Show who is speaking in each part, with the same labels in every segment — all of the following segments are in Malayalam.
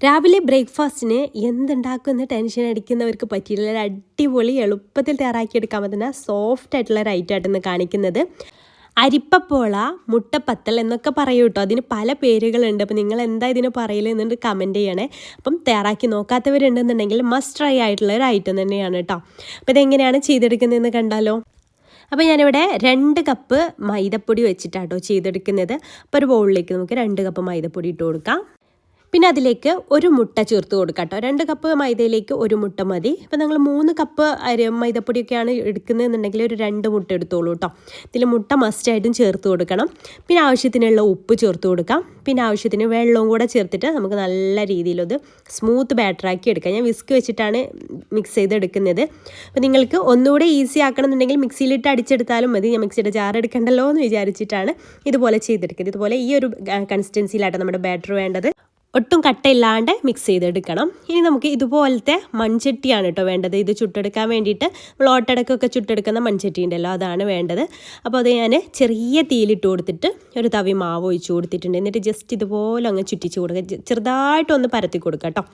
Speaker 1: രാവിലെ ബ്രേക്ക്ഫാസ്റ്റിന് എന്തുണ്ടാക്കുമെന്ന് ടെൻഷൻ അടിക്കുന്നവർക്ക് പറ്റിയിട്ടുള്ള ഒരു അടിപൊളി എളുപ്പത്തിൽ തയ്യാറാക്കിയെടുക്കാൻ പറ്റുന്ന സോഫ്റ്റ് ആയിട്ടുള്ള ഒരു ഐറ്റമായിട്ടാണ് കാണിക്കുന്നത്. അരിപ്പപ്പോള, മുട്ടപ്പത്തൽ എന്നൊക്കെ പറയൂ കേട്ടോ. അതിന് പല പേരുകളുണ്ട്. അപ്പോൾ നിങ്ങൾ എന്താ ഇതിന് പറയലെന്നുണ്ട് കമൻറ്റ് ചെയ്യണേ. അപ്പം തയ്യാറാക്കി നോക്കാത്തവരുണ്ടെന്നുണ്ടെങ്കിൽ മസ്റ്റ് ട്രൈ ആയിട്ടുള്ള ഒരു ഐറ്റം തന്നെയാണ് കേട്ടോ. അപ്പോൾ ഇതെങ്ങനെയാണ് ചെയ്തെടുക്കുന്നതെന്ന് കണ്ടാലോ. അപ്പോൾ ഞാനിവിടെ 2 കപ്പ് മൈദപ്പൊടി വെച്ചിട്ടാട്ടോ ചെയ്തെടുക്കുന്നത്. അപ്പോൾ ഒരു ബൗളിലേക്ക് നമുക്ക് 2 കപ്പ് മൈദപ്പൊടി ഇട്ട് കൊടുക്കാം. പിന്നെ അതിലേക്ക് ഒരു മുട്ട ചേർത്ത് കൊടുക്കാം കേട്ടോ. 2 കപ്പ് മൈദയിലേക്ക് ഒരു മുട്ട മതി. ഇപ്പോൾ നിങ്ങൾ 3 കപ്പ് മൈദപ്പൊടിയൊക്കെയാണ് എടുക്കുന്നതെന്നുണ്ടെങ്കിൽ ഒരു 2 മുട്ട എടുത്തോളൂ കേട്ടോ. ഇതിൽ മുട്ട മസ്റ്റായിട്ടും ചേർത്ത് കൊടുക്കണം. പിന്നെ ആവശ്യത്തിനുള്ള ഉപ്പ് ചേർത്ത് കൊടുക്കാം. പിന്നെ ആവശ്യത്തിന് വെള്ളവും കൂടെ ചേർത്തിട്ട് നമുക്ക് നല്ല രീതിയിലത് സ്മൂത്ത് ബാറ്ററാക്കി എടുക്കാം. ഞാൻ വിസ്ക് വെച്ചിട്ടാണ് മിക്സ് ചെയ്തെടുക്കുന്നത്. അപ്പോൾ നിങ്ങൾക്ക് ഒന്നുകൂടെ ഈസി ആക്കണമെന്നുണ്ടെങ്കിൽ മിക്സിയിലിട്ട് അടിച്ചെടുത്താലും മതി. ഞാൻ മിക്സിയുടെ ജാർ എടുക്കണ്ടല്ലോ എന്ന് വിചാരിച്ചിട്ടാണ് ഇതുപോലെ ചെയ്തെടുക്കുന്നത്. ഇതുപോലെ ഈ ഒരു കൺസിസ്റ്റൻസിയിലാട്ടോ നമ്മുടെ ബാറ്റർ വേണ്ടത്. ഒട്ടും കട്ടയില്ലാണ്ട് മിക്സ് ചെയ്തെടുക്കണം. ഇനി നമുക്ക് ഇതുപോലത്തെ മൺചട്ടിയാണ് കേട്ടോ വേണ്ടത്. ഇത് ചുട്ടെടുക്കാൻ വേണ്ടിയിട്ട് നമ്മൾ ഓട്ടടക്കൊക്കെ ചുട്ടെടുക്കുന്ന മൺചട്ടി ഉണ്ടല്ലോ, അതാണ് വേണ്ടത്. അപ്പോൾ അത് ഞാൻ ചെറിയ തീയിലിട്ട് കൊടുത്തിട്ട് ഒരു തവി മാവ് ഒഴിച്ച് കൊടുത്തിട്ടുണ്ട്. എന്നിട്ട് ജസ്റ്റ് ഇതുപോലെ അങ്ങ് ചുറ്റിച്ച് കൊടുക്കുക, ചെറുതായിട്ടൊന്ന് പരത്തി കൊടുക്കുക കേട്ടോ.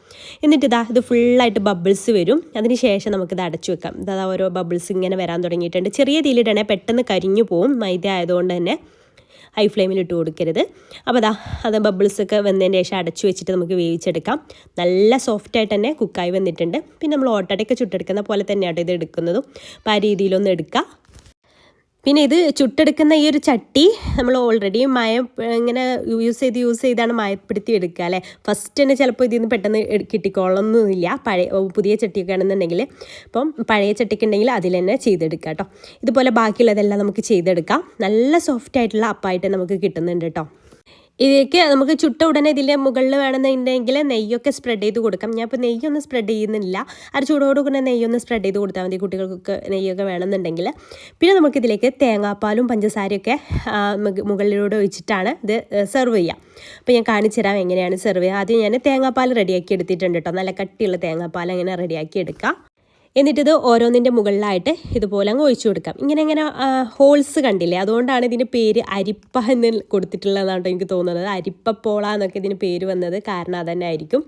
Speaker 1: എന്നിട്ട് ഇത് ഫുള്ളായിട്ട് ബബിൾസ് വരും. അതിന് ശേഷം നമുക്കിത് അടച്ചു വെക്കാം. ഇതാ ഓരോ ബബിൾസ് ഇങ്ങനെ വരാൻ തുടങ്ങിയിട്ടുണ്ട്. ചെറിയ തീയിലിടണേ, പെട്ടെന്ന് കരിഞ്ഞു പോവും. മൈദ ആയതുകൊണ്ട് തന്നെ ഹൈ ഫ്ലെയിമിൽ ഇട്ട് കൊടുക്കരുത്. അപ്പോൾ അത് ബബിൾസൊക്കെ വന്നതിന് ശേഷം അടച്ചു വെച്ചിട്ട് നമുക്ക് വേവിച്ചെടുക്കാം. നല്ല സോഫ്റ്റായിട്ട് തന്നെ കുക്കായി വന്നിട്ടുണ്ട്. പിന്നെ നമ്മൾ ഓട്ടടയൊക്കെ ചുട്ടെടുക്കുന്ന പോലെ തന്നെയാണ് ഇത് എടുക്കുന്നതും. അപ്പോൾ ആ രീതിയിലൊന്ന് എടുക്കുക. പിന്നെ ഇത് ചുട്ടെടുക്കുന്ന ഈ ഒരു ചട്ടി നമ്മൾ ഓൾറെഡി ഇങ്ങനെ യൂസ് ചെയ്താണ് മയപ്പെടുത്തി എടുക്കുക അല്ലേ. ഫസ്റ്റ് തന്നെ ചിലപ്പോൾ ഇതിൽ നിന്ന് പെട്ടെന്ന് കിട്ടിക്കോളൊന്നുമില്ല. പുതിയ ചട്ടിയൊക്കെ ആണെന്നുണ്ടെങ്കിൽ. അപ്പം പഴയ ചട്ടിക്ക് ഉണ്ടെങ്കിൽ അതിൽ തന്നെ ചെയ്തെടുക്കുക കേട്ടോ. ഇതുപോലെ ബാക്കിയുള്ളതെല്ലാം നമുക്ക് ചെയ്തെടുക്കാം. നല്ല സോഫ്റ്റ് ആയിട്ടുള്ള അപ്പമായിട്ട് നമുക്ക് കിട്ടുന്നുണ്ട് കേട്ടോ. ഇതിലേക്ക് നമുക്ക് ചുട്ട ഉടനെ ഇതിൻ്റെ മുകളിൽ വേണമെന്നുണ്ടെങ്കിൽ നെയ്യൊക്കെ സ്പ്രെഡ് ചെയ്ത് കൊടുക്കാം. ഞാൻ ഇപ്പോൾ നെയ്യൊന്നും സ്പ്രെഡ് ചെയ്യുന്നില്ല. ചൂടോടുകൂടെ നെയ്യൊന്ന് സ്പ്രെഡ് ചെയ്ത് കൊടുത്താൽ മതി കുട്ടികൾക്കൊക്കെ നെയ്യൊക്കെ വേണമെന്നുണ്ടെങ്കിൽ. പിന്നെ നമുക്കിതിലേക്ക് തേങ്ങാപ്പാലും പഞ്ചസാരയൊക്കെ മുകളിലൂടെ ഒഴിച്ചിട്ടാണ് ഇത് സെർവ് ചെയ്യുക. അപ്പോൾ ഞാൻ കാണിച്ചു തരാം എങ്ങനെയാണ് സെർവ് ചെയ്യുക. ആദ്യം ഞാൻ തേങ്ങാപ്പാൽ റെഡിയാക്കി എടുത്തിട്ടുണ്ട് കേട്ടോ. നല്ല കട്ടിയുള്ള തേങ്ങാപ്പാൽ അങ്ങനെ റെഡിയാക്കി എടുക്കാം. എന്നിട്ടിത് ഓരോന്നിൻ്റെ മുകളിലായിട്ട് ഇതുപോലെ അങ്ങ് ഒഴിച്ചു കൊടുക്കാം. ഇങ്ങനെ ഹോൾസ് കണ്ടില്ലേ, അതുകൊണ്ടാണ് ഇതിൻ്റെ പേര് അരിപ്പ എന്ന് കൊടുത്തിട്ടുള്ളതാണ് എനിക്ക് തോന്നുന്നത്. അരിപ്പപ്പോള എന്നൊക്കെ ഇതിന് പേര് വന്നത് കാരണം അതന്നെ ആയിരിക്കും.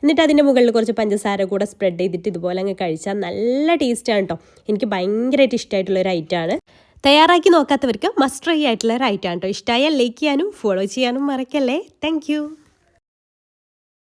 Speaker 1: എന്നിട്ട് അതിൻ്റെ മുകളിൽ കുറച്ച് പഞ്ചസാര കൂടെ സ്പ്രെഡ് ചെയ്തിട്ട് ഇതുപോലെ അങ്ങ് കഴിച്ചാൽ നല്ല ടേസ്റ്റാണ് കേട്ടോ. എനിക്ക് ഭയങ്കരമായിട്ട് ഇഷ്ടമായിട്ടുള്ളൊരു ഐറ്റമാണ്. തയ്യാറാക്കി നോക്കാത്തവർക്ക് മസ്റ്റ് ട്രൈ ആയിട്ടുള്ള ഒരു ഐറ്റമാണ് കേട്ടോ. ഇഷ്ടമായാൽ ലൈക്ക് ചെയ്യാനും ഫോളോ ചെയ്യാനും മറക്കല്ലേ. താങ്ക്